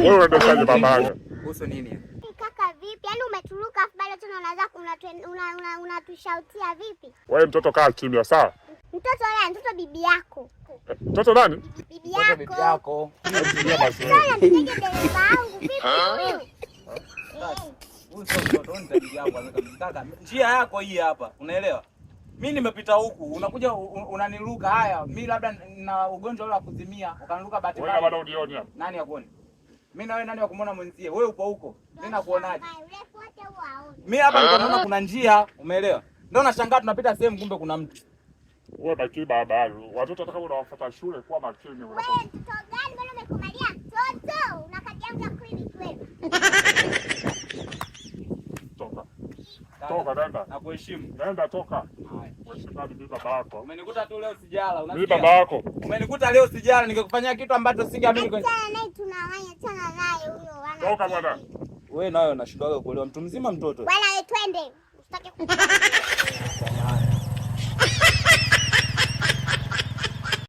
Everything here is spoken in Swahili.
Wewe unadoshaje babangu? Kuhusu nini? Kaka vipi? Yaani umeturuka afu bado tena unatushautia vipi? Wewe mtoto kaa kimya sawa? Mtoto nani? Mtoto bibi yako. Mtoto nani? Bibi yako. Bibi yako. Sasa nipige dereva wangu vipi huyu? Huyu sio mtoto, ni bibi yako anataka. Njia yako hii hapa, unaelewa? Mimi nimepita huku, unakuja unaniruka. Haya, mimi labda na ugonjwa ule wa kuzimia, ukaniruka bahati mbaya. Wewe bado unioni hapa. Nani akuone? Mimi na wewe nani wakumuona mwenzie? Wewe upo huko. Mimi nakuonaje? Mimi hapa niko naona kuna njia, umeelewa? Ndio nashangaa tunapita sehemu kumbe kuna mtu. Wewe baki baba. Watoto hata kama unawafuata shule kwa makini. Wewe mtoto gani bado umekumalia mtoto? Unakajianga kweli kweli. Toka. Toka nenda. Nakuheshimu. Nenda toka. Mheshimu bibi baba yako. Umenikuta tu leo sijala, unasikia? Bibi baba yako. Umenikuta leo sijala, ningekufanyia kitu ambacho singeamini kwenye. Tena naye tunawanya tena naye huyo wana. Toka bwana. Wewe nayo unashindwaga kuelewa mtu mzima mtoto. Bwana wewe twende. Usitake